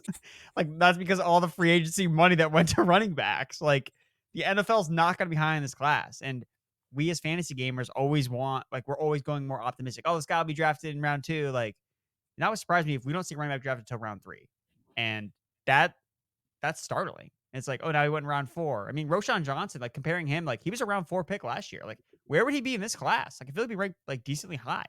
Like that's because all the free agency money that went to running backs. Like the NFL's not going to be high in this class. And we as fantasy gamers always want, like, we're always going more optimistic. Oh, this guy will be drafted in round 2. Like, that would surprise me if we don't see running back drafted until round 3. And that's startling. It's like, oh, now he went in round 4. I mean, Roshan Johnson, like comparing him, like he was a round 4 pick last year. Like, where would he be in this class? Like, I feel like he'd be ranked like decently high.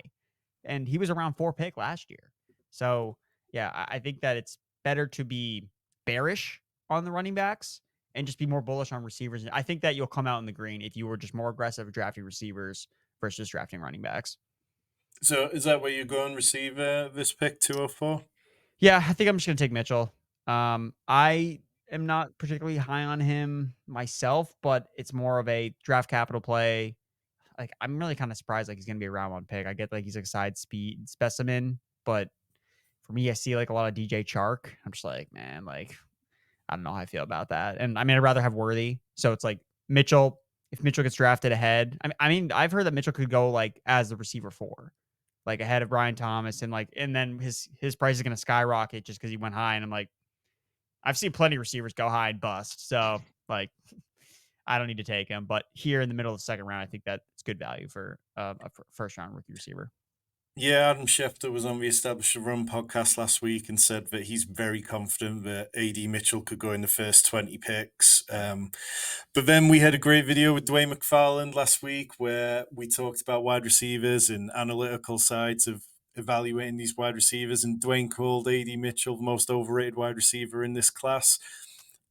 And he was a round 4 pick last year. So yeah, I think that it's better to be bearish on the running backs and just be more bullish on receivers. I think that you'll come out in the green if you were just more aggressive drafting receivers versus drafting running backs. So is that where you're going, receiver, this pick, 204? Yeah, I think I'm just going to take Mitchell. I am not particularly high on him myself, but it's more of a draft capital play. Like, I'm really kind of surprised like he's going to be a round 1 pick. I get like he's like a side speed specimen, but for me, I see like a lot of DJ Chark. I'm just like, man, like, I don't know how I feel about that. And I mean, I'd rather have Worthy. So it's like Mitchell, if Mitchell gets drafted ahead, I mean, I've heard that Mitchell could go like as the receiver 4, like ahead of Brian Thomas, and like, and then his price is going to skyrocket just because he went high. And I'm like, I've seen plenty of receivers go high and bust. So like, I don't need to take him. But here in the middle of the second round, I think that it's good value for a first round rookie receiver. Yeah, Adam Schefter was on the Establish the Run podcast last week and said that he's very confident that AD Mitchell could go in the first 20 picks. But then we had a great video with Dwayne McFarland last week where we talked about wide receivers and analytical sides of evaluating these wide receivers. And Dwayne called AD Mitchell the most overrated wide receiver in this class.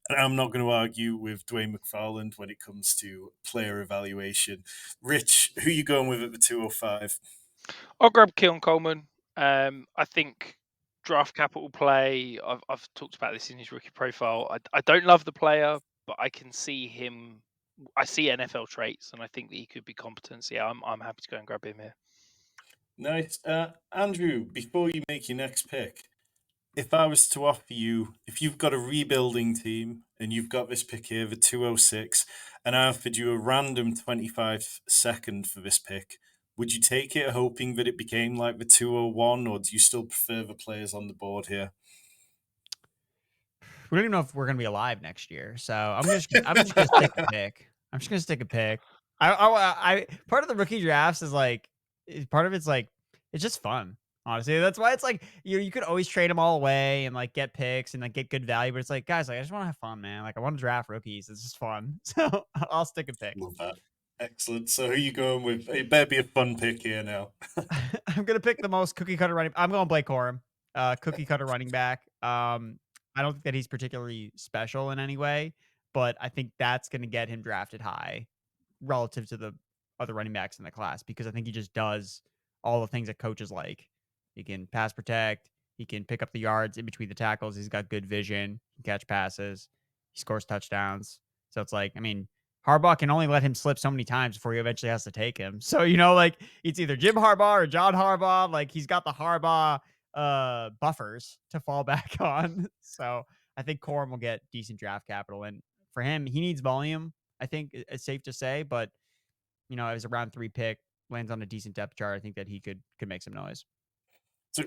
And I'm not going to argue with Dwayne McFarland when it comes to player evaluation. Rich, who you going with at the 205? I'll grab Keon Coleman. I think draft capital play. I've talked about this in his rookie profile. I don't love the player, but I can see him. I see NFL traits, and I think that he could be competent. So yeah, I'm happy to go and grab him here. Nice. Andrew, before you make your next pick, if I was to offer you, if you've got a rebuilding team and you've got this pick here, the 206, and I offered you a random 25 second for this pick, would you take it hoping that it became like the 201, or do you still prefer the players on the board here? We don't even know if we're gonna be alive next year, so I'm just gonna stick a pick. I'm just gonna stick a pick. I part of the rookie drafts is like part of it's like it's just fun. Honestly, that's why it's like you could always trade them all away and like get picks and like get good value, but it's like, guys, like I just want to have fun, man. Like I want to draft rookies. It's just fun, so I'll stick a pick. Love that. Excellent. So who are you going with? It better be a fun pick here now. I'm gonna pick the most cookie cutter running. I'm going Blake Corum, cookie cutter running back. I don't think that he's particularly special in any way, but I think that's gonna get him drafted high relative to the other running backs in the class because I think he just does all the things that coaches like. He can pass protect. He can pick up the yards in between the tackles. He's got good vision. He can catch passes. He scores touchdowns. So it's like, I mean, Harbaugh can only let him slip so many times before he eventually has to take him. So, like it's either Jim Harbaugh or John Harbaugh. Like he's got the Harbaugh buffers to fall back on. So I think Corum will get decent draft capital. And for him, he needs volume, I think it's safe to say. But, as a round 3 pick, lands on a decent depth chart, I think that he could make some noise. So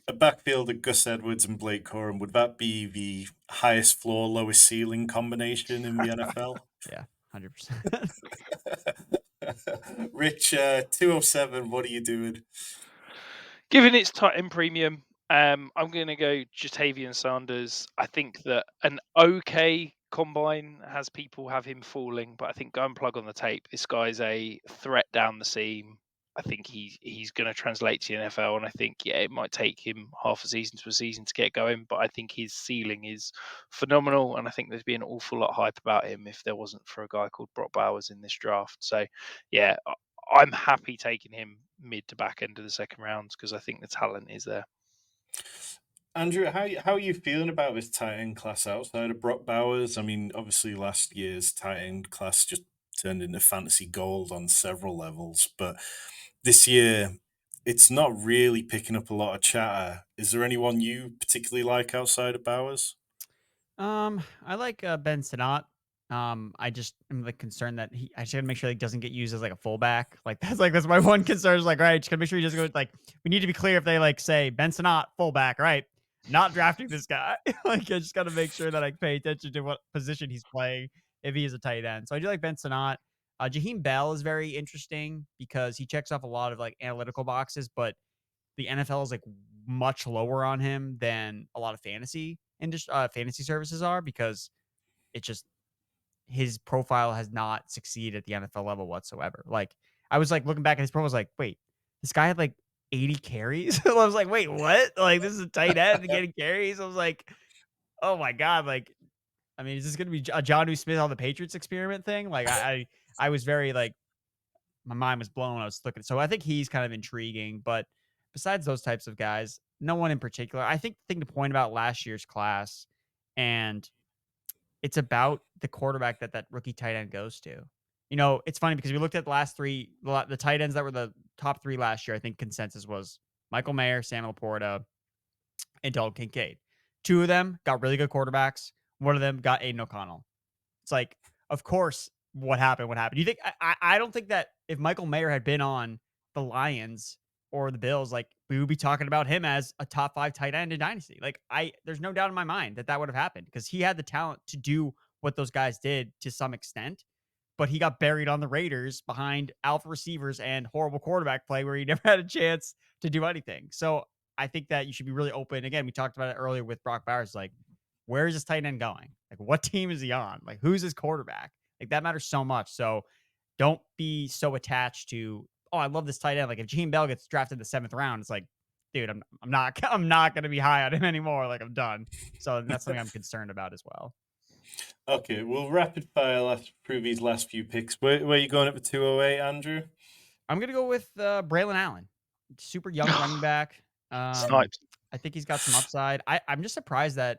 a backfield of Gus Edwards and Blake Corum, would that be the highest floor, lowest ceiling combination in the NFL? Yeah, 100%. Rich, 207, what are you doing? Given its tight end premium, I'm going to go Jatavian Sanders. I think that an okay combine has people have him falling, but I think go and plug on the tape. This guy's a threat down the seam. I think he's going to translate to the NFL, and I think it might take him half a season to a season to get going, but I think his ceiling is phenomenal, and I think there'd be an awful lot of hype about him if there wasn't for a guy called Brock Bowers in this draft. So, yeah, I'm happy taking him mid to back end of the second round because I think the talent is there. Andrew, how are you feeling about this tight end class outside of Brock Bowers? I mean, obviously last year's tight end class just turned into fantasy gold on several levels, but this year it's not really picking up a lot of chatter. Is there anyone you particularly like outside of Bowers? I like Ben Sinnott. I just am like concerned that I should make sure he doesn't get used as like a fullback. That's my one concern. Is like, all right, just gotta make sure he doesn't go like. We need to be clear if they like say Benson not fullback, right? Not drafting this guy. Like, I just gotta make sure that I pay attention to what position he's playing if he is a tight end. So I do like Benson not. Jaheim Bell is very interesting because he checks off a lot of like analytical boxes, but the NFL is like much lower on him than a lot of fantasy services are because it just his profile has not succeeded at the NFL level whatsoever. Like I was like looking back at his profile, I was like, wait, this guy had like 80 carries. I was like, wait, what? Like this is a tight end getting carries. I was like, oh my god, like I mean, is this gonna be a Jonnu Smith on the Patriots experiment thing? Like I was very like my mind was blown when I was looking. So I think he's kind of intriguing, but besides those types of guys, no one in particular. I think the thing to point about last year's class, and it's about the quarterback that rookie tight end goes to. You know, it's funny because we looked at the tight ends that were the top 3 last year. I think consensus was Michael Mayer, Sam Laporta, and Dalton Kincaid. 2 of them got really good quarterbacks. One of them got Aiden O'Connell. It's like, of course, what happened? What happened? You think I don't think that if Michael Mayer had been on the Lions or the Bills, like we would be talking about him as a top 5 tight end in Dynasty. Like there's no doubt in my mind that would have happened because he had the talent to do what those guys did to some extent, but he got buried on the Raiders behind alpha receivers and horrible quarterback play where he never had a chance to do anything. So I think that you should be really open. Again, we talked about it earlier with Brock Bowers. Like, where is this tight end going? Like, what team is he on? Like, who's his quarterback? Like, that matters so much. So don't be so attached to, oh, I love this tight end. Like, if Jaheim Bell gets drafted in the 7th round, it's like, dude, I'm not going to be high on him anymore. Like, I'm done. So that's something I'm concerned about as well. Okay, we'll rapid fire through these last few picks. Where are you going at the 208, Andrew? I'm going to go with Braelon Allen. Super young running back. Snipes. I think he's got some upside. I'm just surprised that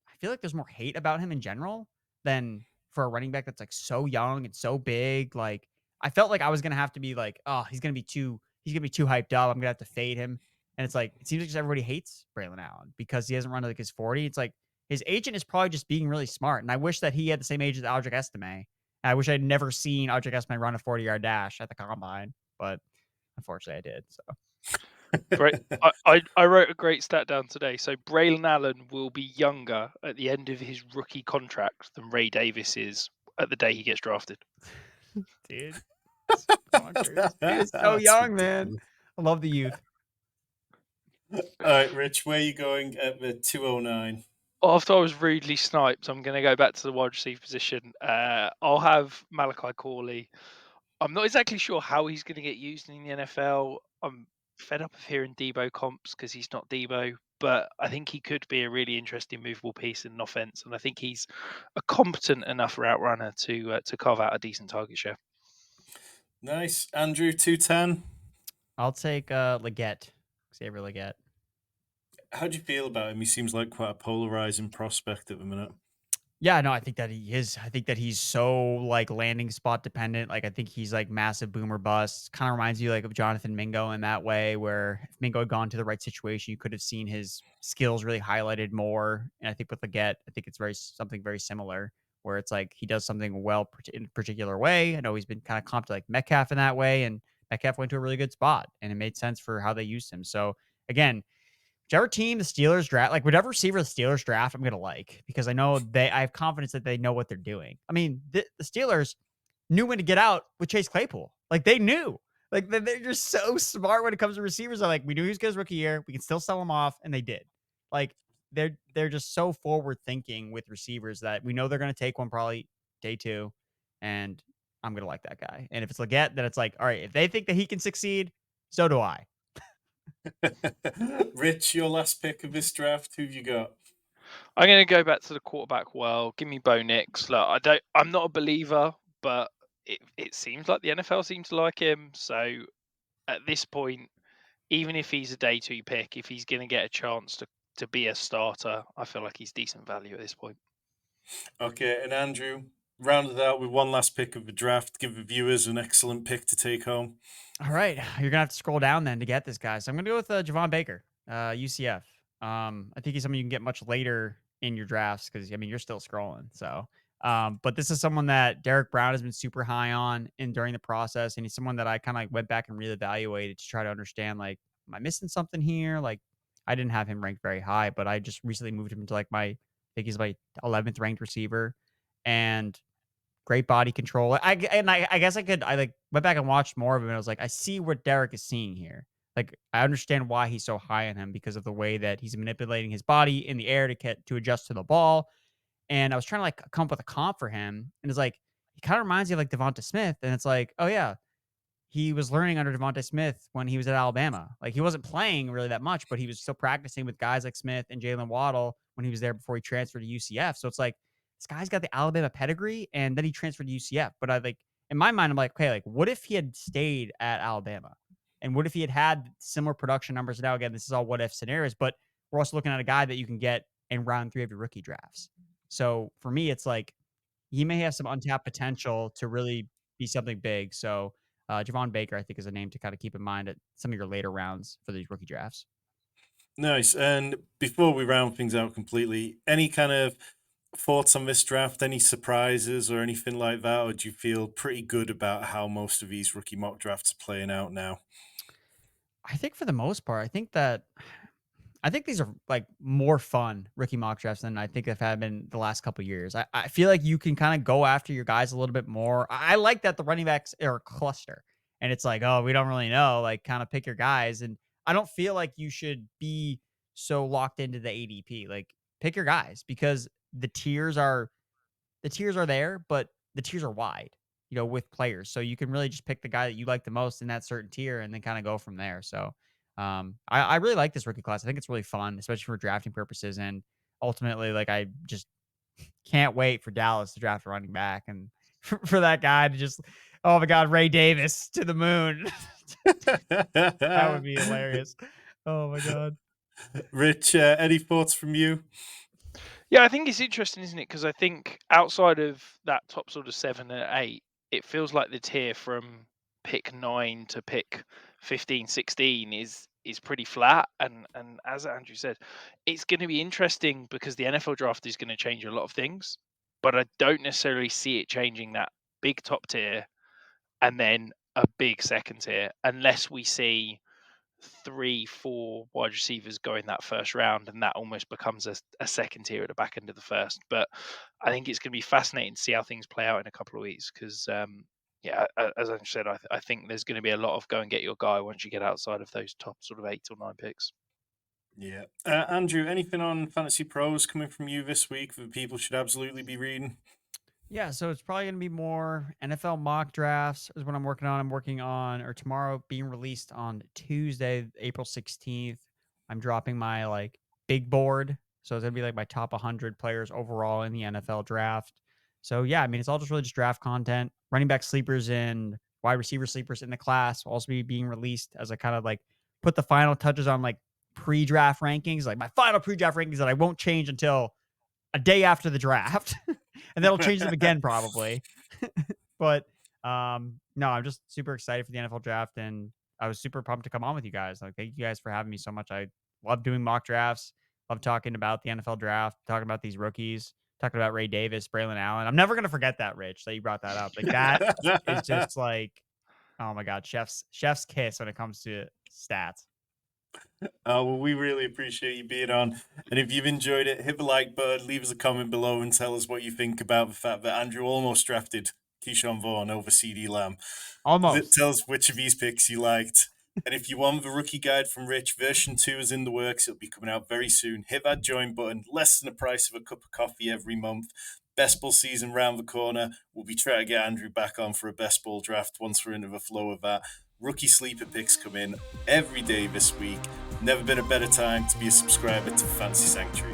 I feel like there's more hate about him in general than for a running back that's like so young and so big. Like I felt like I was gonna have to be like, oh, he's gonna be too hyped up. I'm gonna have to fade him. And it's like it seems like just everybody hates Braelon Allen because he hasn't run like his 40. It's like his agent is probably just being really smart. And I wish that he had the same age as Aldrich Estime. I wish I'd never seen Aldrich Estime run a 40-yard dash at the combine, but unfortunately I did. So Great. I wrote a great stat down today. So Braelon Allen will be younger at the end of his rookie contract than Ray Davis is at the day he gets drafted. dude, it's bonkers. Dude, it's so young, man. I love the youth. All right, Rich, where are you going at the 209? After I was rudely sniped, I'm going to go back to the wide receiver position. I'll have Malachi Corley. I'm not exactly sure how he's going to get used in the NFL. I'm fed up of hearing Debo comps because he's not Debo, but I think he could be a really interesting movable piece in an offense, and I think he's a competent enough route runner to carve out a decent target share. Nice. Andrew, 210. I'll take Legette, Xavier Legette. How do you feel about him? He seems like quite a polarizing prospect at the minute. Yeah, no, I think that he is. I think that he's so like landing spot dependent. Like I think he's like massive boomer bust. Kind of reminds you like of Jonathan Mingo in that way, where if Mingo had gone to the right situation, you could have seen his skills really highlighted more. And I think with Legette, I think it's something very similar, where it's like he does something well in a particular way. I know he's been kind of comped to like Metcalf in that way, and Metcalf went to a really good spot, and it made sense for how they used him. So again, whichever team the Steelers draft, like whatever receiver the Steelers draft, I'm gonna like because I know I have confidence that they know what they're doing. I mean, the Steelers knew when to get out with Chase Claypool. Like they knew, like they're just so smart when it comes to receivers. They're like, we knew he was good his rookie year. We can still sell him off, and they did. Like they're just so forward thinking with receivers that we know they're gonna take one probably day 2, and I'm gonna like that guy. And if it's Legette, then it's like, all right, if they think that he can succeed, so do I. Rich, your last pick of this draft. Who've you got? I'm going to go back to the quarterback world. Give me Bo Nix. Look, I'm not a believer, but it seems like the NFL seems to like him. So at this point, even if he's a day 2 pick, if he's going to get a chance to be a starter, I feel like he's decent value at this point. Okay, and Andrew, rounded out with one last pick of the draft. Give the viewers an excellent pick to take home. All right, you're gonna have to scroll down then to get this guy. So I'm gonna go with Javon Baker, UCF. I think he's someone you can get much later in your drafts because I mean you're still scrolling. So But this is someone that Derek Brown has been super high on in during the process, and he's someone that I kind of like went back and reevaluated to try to understand, like, am I missing something here? Like, I didn't have him ranked very high, but I just recently moved him into like I think he's my 11th ranked receiver, and great body control. I guess I like went back and watched more of him, and I was like, I see what Derek is seeing here. Like, I understand why he's so high on him because of the way that he's manipulating his body in the air to adjust to the ball. And I was trying to like come up with a comp for him, and it's like he kind of reminds me of like Devonta Smith, and it's like, oh yeah, he was learning under Devonta Smith when he was at Alabama. Like, he wasn't playing really that much, but he was still practicing with guys like Smith and Jalen Waddle when he was there before he transferred to UCF. So it's like this guy's got the Alabama pedigree, and then he transferred to UCF. But I like in my mind, I'm like, okay, like what if he had stayed at Alabama, and what if he had similar production numbers? Now again, this is all what if scenarios, but we're also looking at a guy that you can get in round 3 of your rookie drafts. So for me, it's like he may have some untapped potential to really be something big. So Javon Baker, I think, is a name to kind of keep in mind at some of your later rounds for these rookie drafts. Nice. And before we round things out completely, any kind of thoughts on this draft? Any surprises or anything like that? Or do you feel pretty good about how most of these rookie mock drafts are playing out now? I think for the most part, I think these are like more fun rookie mock drafts than I think I've had been the last couple of years. I feel like you can kind of go after your guys a little bit more. I like that the running backs are a cluster, and it's like, oh, we don't really know, like kind of pick your guys. And I don't feel like you should be so locked into the ADP. Like, pick your guys because the tiers are there, but the tiers are wide, with players. So you can really just pick the guy that you like the most in that certain tier and then kind of go from there. So I really like this rookie class. I think it's really fun, especially for drafting purposes. And ultimately, like, I just can't wait for Dallas to draft a running back and for that guy to just, oh my God, Ray Davis to the moon. That would be hilarious. Oh my God. Rich, any thoughts from you? Yeah, I think it's interesting, isn't it? Because I think outside of that top sort of 7 and 8, it feels like the tier from pick 9 to pick 15, 16 is pretty flat. And as Andrew said, it's going to be interesting because the NFL draft is going to change a lot of things, but I don't necessarily see it changing that big top tier and then a big second tier unless we see 3, 4 wide receivers go in that first round, and that almost becomes a second tier at the back end of the first. But I think it's going to be fascinating to see how things play out in a couple of weeks because, yeah, as I said, I think there's going to be a lot of go and get your guy once you get outside of those top sort of 8 or 9 picks. Yeah. Andrew, anything on Fantasy Pros coming from you this week that people should absolutely be reading? Yeah, so it's probably going to be more NFL mock drafts is what I'm working on. I'm working on, or tomorrow being released on Tuesday, April 16th. I'm dropping my like big board. So it's going to be like my top 100 players overall in the NFL draft. So yeah, I mean, it's all just really just draft content. Running back sleepers and wide receiver sleepers in the class will also be being released as I kind of like put the final touches on like pre-draft rankings, like my final pre-draft rankings that I won't change until a day after the draft. And that'll change them again probably. But no, I'm just super excited for the NFL draft, and I was super pumped to come on with you guys. Like, thank you guys for having me so much. I love doing mock drafts, love talking about the NFL draft, talking about these rookies, talking about Ray Davis, Braelon Allen. I'm never gonna forget that, Rich, that you brought that up. Like, that is just like, oh my God, chef's kiss when it comes to stats. Well, we really appreciate you being on. And if you've enjoyed it, hit the like button, leave us a comment below, and tell us what you think about the fact that Andrew almost drafted Keyshawn Vaughn over CD Lamb. Almost. Tell us which of these picks you liked. And if you want the rookie guide from Rich, version 2 is in the works. It'll be coming out very soon. Hit that join button. Less than the price of a cup of coffee every month. Best ball season round the corner. We'll be trying to get Andrew back on for a best ball draft once we're into the flow of that. Rookie sleeper picks come in every day this week. Never been a better time to be a subscriber to Fantasy Sanctuary.